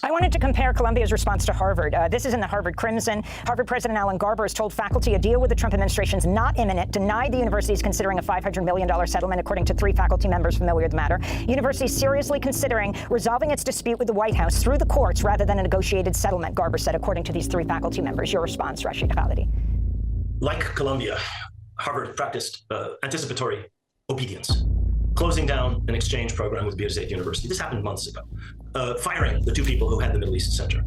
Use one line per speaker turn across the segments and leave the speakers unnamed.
I wanted to compare Columbia's response to Harvard. This is in the Harvard Crimson. Harvard President Alan Garber has told faculty a deal with the Trump administration is not imminent, denied the university is considering a $500 million settlement, according to 3 faculty members familiar with the matter. University is seriously considering resolving its dispute with the White House through the courts rather than a negotiated settlement, Garber said, according to these 3 faculty members. Your response, Rashid Khalidi.
Like Columbia, Harvard practiced anticipatory obedience, closing down an exchange program with Birzeit University. This happened months ago. Firing the 2 people who had the Middle East Center,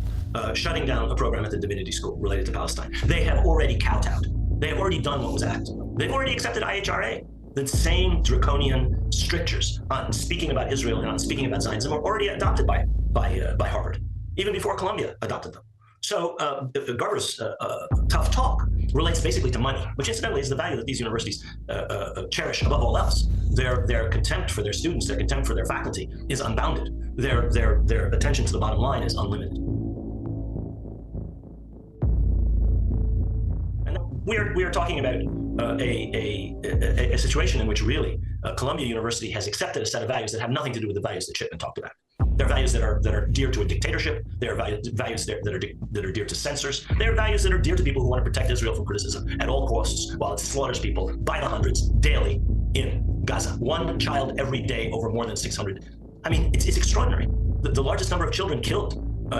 shutting down a program at the Divinity School related to Palestine. They have already kowtowed. They have already done what was asked of them. They've already accepted IHRA. The same draconian strictures on speaking about Israel and on speaking about Zionism were already adopted by Harvard, even before Columbia adopted them. So Garber's tough talk relates basically to money, which incidentally is the value that these universities cherish above all else. Their contempt for their students, their contempt for their faculty is unbounded. Their attention to the bottom line is unlimited. And we are talking about a situation in which really Columbia University has accepted a set of values that have nothing to do with the values that Shipman talked about. They're values that are dear to a dictatorship. They're values that are dear to censors. They're values that are dear to people who want to protect Israel from criticism at all costs, while it slaughters people by the hundreds daily in Gaza. 1 child every day, over more than 600. I mean, it's extraordinary. The largest number of children killed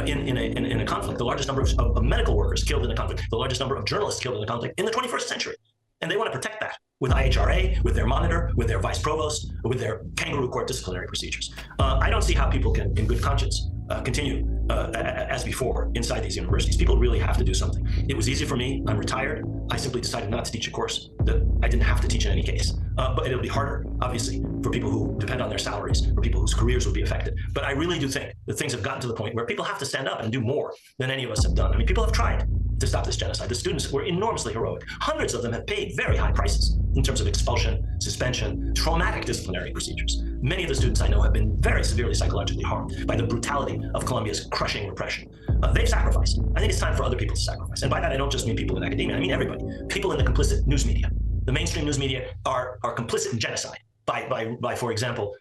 in a conflict, the largest number of medical workers killed in a conflict, the largest number of journalists killed in a conflict in the 21st century. And they want to protect that with IHRA, with their monitor, with their vice provost, with their kangaroo court disciplinary procedures. I don't see how people can, in good conscience, continue as before inside these universities. People really have to do something. It was easy for me. I'm retired. I simply decided not to teach a course that I didn't have to teach in any case. But it'll be harder, obviously, for people who depend on their salaries, for people whose careers will be affected. But I really do think that things have gotten to the point where people have to stand up and do more than any of us have done. I mean, people have tried to stop this genocide. The students were enormously heroic. Hundreds of them have paid very high prices in terms of expulsion, suspension, traumatic disciplinary procedures. Many of the students I know have been very severely psychologically harmed by the brutality of Columbia's crushing repression. They've sacrificed. I think it's time for other people to sacrifice. And by that, I don't just mean people in academia. I mean everybody. People in the complicit news media. The mainstream news media are complicit in genocide by for example,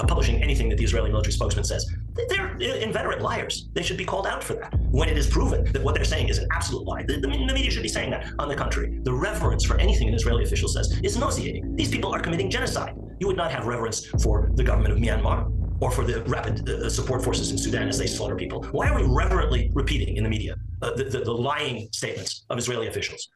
publishing anything that the Israeli military spokesman says. They're inveterate liars. They should be called out for that when it is proven that what they're saying is an absolute lie. The media should be saying that. On the contrary, the reverence for anything an Israeli official says is nauseating. These people are committing genocide. You would not have reverence for the government of Myanmar or for the rapid support forces in Sudan as they slaughter people. Why are we reverently repeating in the media the lying statements of Israeli officials?